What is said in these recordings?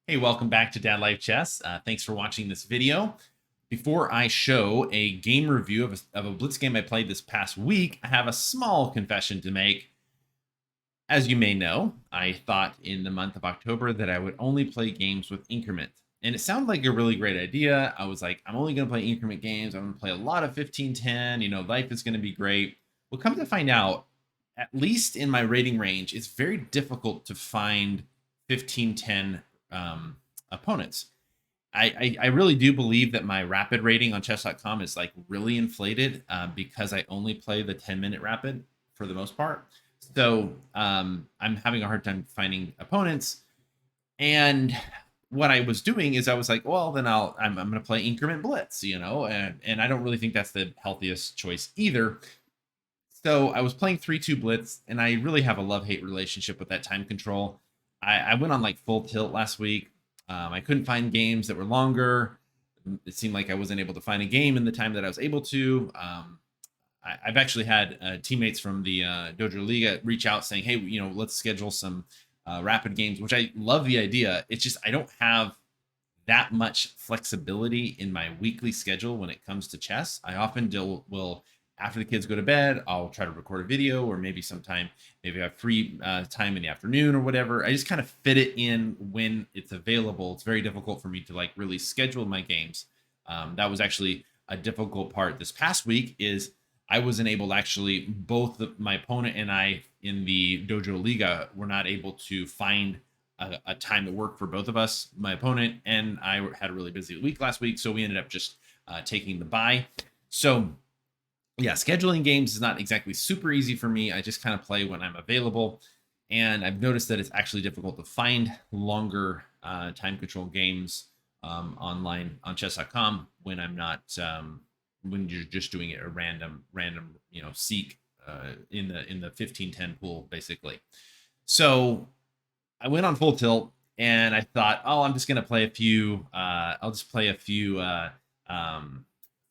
Hey, welcome back to Dad Life Chess. Thanks for watching this video. Before I show a game review of a blitz game I played this past week, I have a small confession to make. As you may know, I thought in the month of October that I would only play games with increment. And it sounded like a really great idea. I was like, I'm only going to play increment games. I'm going to play a lot of 15-10. Life is going to be great. Well, come to find out, at least in my rating range, it's very difficult to find 15-10 opponents. I really do believe that my rapid rating on chess.com is like really inflated because I only play the 10-minute rapid for the most part. So I'm having a hard time finding opponents. And what I was doing is I was like, well, then I'm going to play increment blitz, and I don't really think that's the healthiest choice either. So I was playing 3-2 blitz, and I really have a love-hate relationship with that time control. I went on like full tilt last week. I couldn't find games that were longer. It seemed like I wasn't able to find a game in the time that I was able to. I've actually had teammates from the Dojo Liga reach out saying, hey, let's schedule some rapid games, which I love the idea. It's just I don't have that much flexibility in my weekly schedule when it comes to chess. I often will after the kids go to bed, I'll try to record a video, or maybe maybe I have free time in the afternoon or whatever. I just kind of fit it in when it's available. It's very difficult for me to like really schedule my games. That was actually a difficult part this past week. Is I wasn't able to actually my opponent and I in the Dojo Liga were not able to find a time that worked for both of us. My opponent and I had a really busy week last week, so we ended up just taking the bye. So yeah, scheduling games is not exactly super easy for me. I just kind of play when I'm available. And I've noticed that it's actually difficult to find longer time control games online on chess.com when I'm not, when you're just doing it a random, seek in the 15-10 pool, basically. So I went on full tilt and I thought, oh, I'm just going to play a few, I'll just play a few,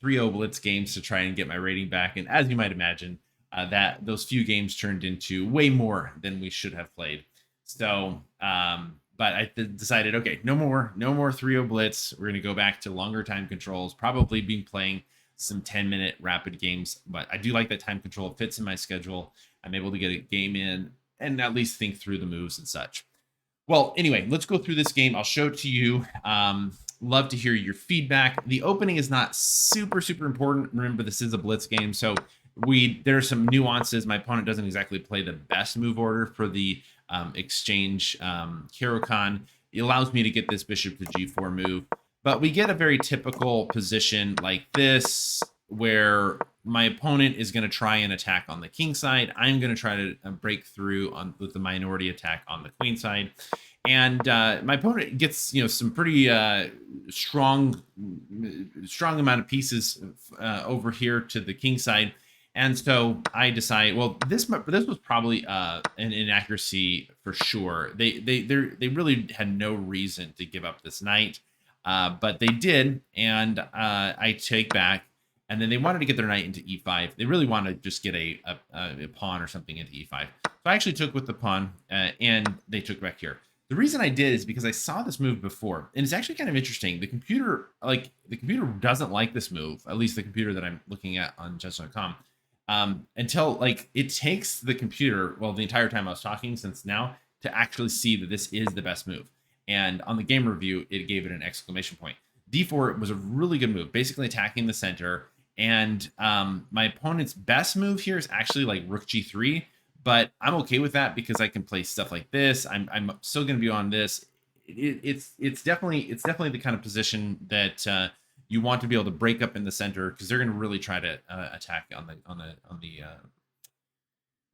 3-0 blitz games to try and get my rating back. And as you might imagine, that those few games turned into way more than we should have played. So, but I decided, okay, no more 3-0 blitz. We're going to go back to longer time controls, probably be playing some 10-minute rapid games. But I do like that time control. It fits in my schedule. I'm able to get a game in and at least think through the moves and such. Well, anyway, let's go through this game. I'll show it to you. Love to hear your feedback. The opening is not super important. Remember, this is a blitz game, so there are some nuances. My opponent doesn't exactly play the best move order for the exchange Hirokon. It allows me to get this bishop to g4 move, but we get a very typical position like this where my opponent is going to try and attack on the king side. I'm going to try to break through with the minority attack on the queen side. And my opponent gets, some pretty strong amount of pieces over here to the king side. And so I decide, well, this was probably an inaccuracy for sure. They really had no reason to give up this knight, but they did, and I take back. And then they wanted to get their knight into e5. They really wanted to just get a pawn or something into e5. So I actually took with the pawn, and they took back here. The reason I did is because I saw this move before, and it's actually kind of interesting. The computer doesn't like this move, at least the computer that I'm looking at on chess.com, until it takes the computer, well, the entire time I was talking since now, to actually see that this is the best move. And on the game review, it gave it an exclamation point. D4 was a really good move, basically attacking the center. And my opponent's best move here is actually like rook g3, but I'm okay with that because I can play stuff like this. I'm still going to be on this. It's definitely the kind of position that you want to be able to break up in the center, because they're going to really try to attack on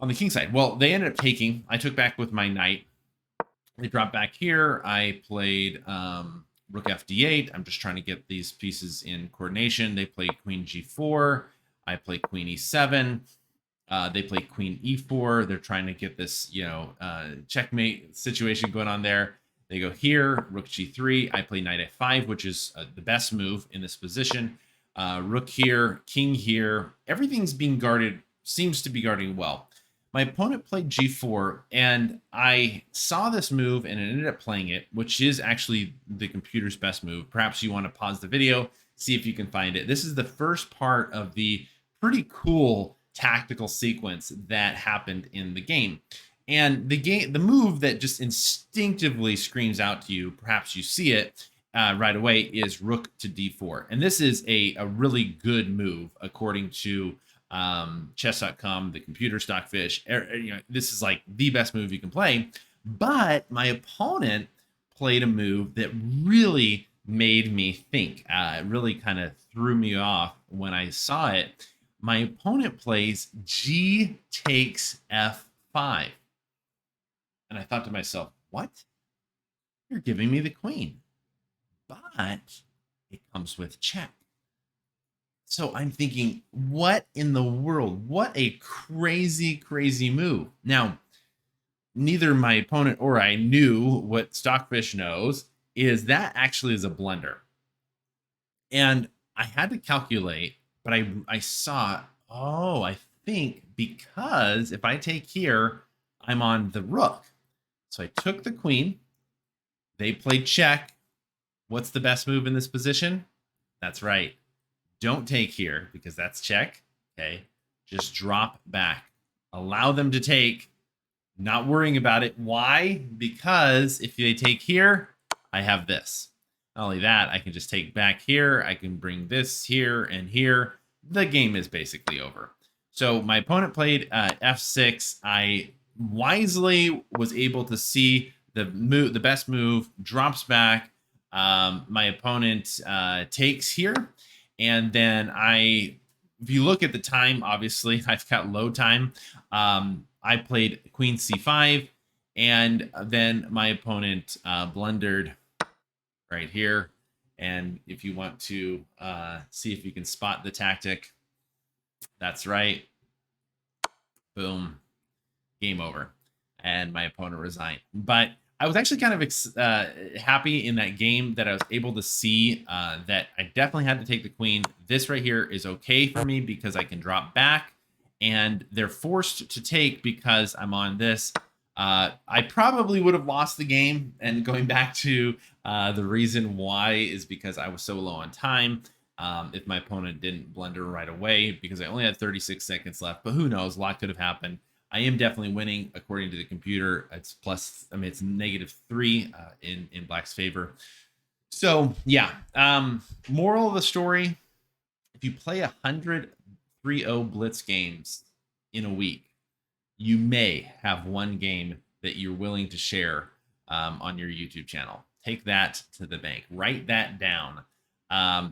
the king side. Well, they ended up taking. I took back with my knight. They dropped back here. I played rook fd8. I'm just trying to get these pieces in coordination. They play queen g4. I play queen e7. They play queen e4. They're trying to get this, checkmate situation going on there. They go here, rook g3. I play knight f5, which is the best move in this position. Rook here, king here. Everything's being guarded, seems to be guarding well. My opponent played g4, and I saw this move and ended up playing it, which is actually the computer's best move. Perhaps you want to pause the video, see if you can find it. This is the first part of the pretty cool tactical sequence that happened in the game. And the move that just instinctively screams out to you, perhaps you see it right away, is rook to d4. And this is a really good move according to chess.com, the computer stockfish. This is like the best move you can play. But my opponent played a move that really made me think. It really kind of threw me off when I saw it. My opponent plays g takes f5. And I thought to myself, what? You're giving me the queen. But it comes with check. So I'm thinking, what in the world? What a crazy, crazy move. Now, neither my opponent or I knew what Stockfish knows is that actually is a blunder. And I had to calculate, but I saw, oh, I think because if I take here, I'm on the rook. So I took the queen. They played check. What's the best move in this position? That's right. Don't take here because that's check. Okay. Just drop back. Allow them to take. Not worrying about it. Why? Because if they take here, I have this. Not only that, I can just take back here. I can bring this here and here. The game is basically over. So my opponent played f6. I wisely was able to see the best move, drops back. My opponent takes here. And then if you look at the time, obviously I've got low time. I played queen c5, and then my opponent blundered right here. And if you want to see if you can spot the tactic, that's right. Boom, game over. And my opponent resigned. But I was actually kind of happy in that game that I was able to see that I definitely had to take the queen. This right here is okay for me because I can drop back, and they're forced to take because I'm on this. I probably would have lost the game, and going back to the reason why is because I was so low on time. If my opponent didn't blunder right away, because I only had 36 seconds left, but who knows, a lot could have happened. I am definitely winning according to the computer. It's plus, I mean, it's -3 in Black's favor. So yeah, moral of the story: if you play 100 3-0 blitz games in a week, you may have one game that you're willing to share on your YouTube channel. Take that to the bank. Write that down.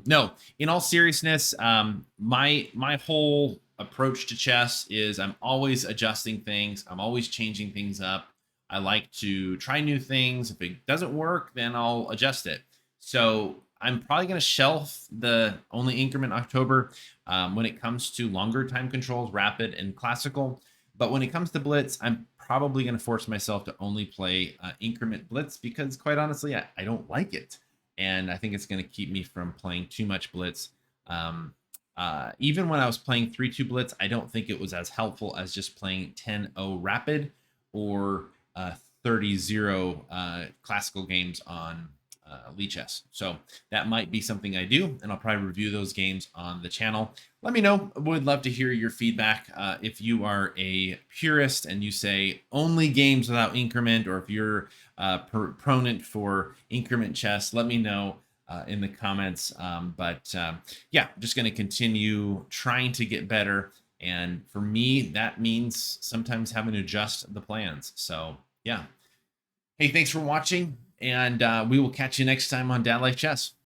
No, in all seriousness, my whole approach to chess is I'm always adjusting things. I'm always changing things up. I like to try new things. If it doesn't work, then I'll adjust it. So I'm probably going to shelf the only increment October when it comes to longer time controls, rapid and classical. But when it comes to blitz, I'm probably going to force myself to only play increment blitz because, quite honestly, I don't like it. And I think it's going to keep me from playing too much blitz. Even when I was playing 3-2 blitz, I don't think it was as helpful as just playing 10-0 rapid or 30-0 classical games on Lichess. So that might be something I do, and I'll probably review those games on the channel. Let me know. I would love to hear your feedback. If you are a purist and you say only games without increment, or if you're a proponent for increment chess, let me know in the comments. Yeah, I'm just going to continue trying to get better. And for me, that means sometimes having to adjust the plans. So yeah. Hey, thanks for watching, and we will catch you next time on Dad Life Chess.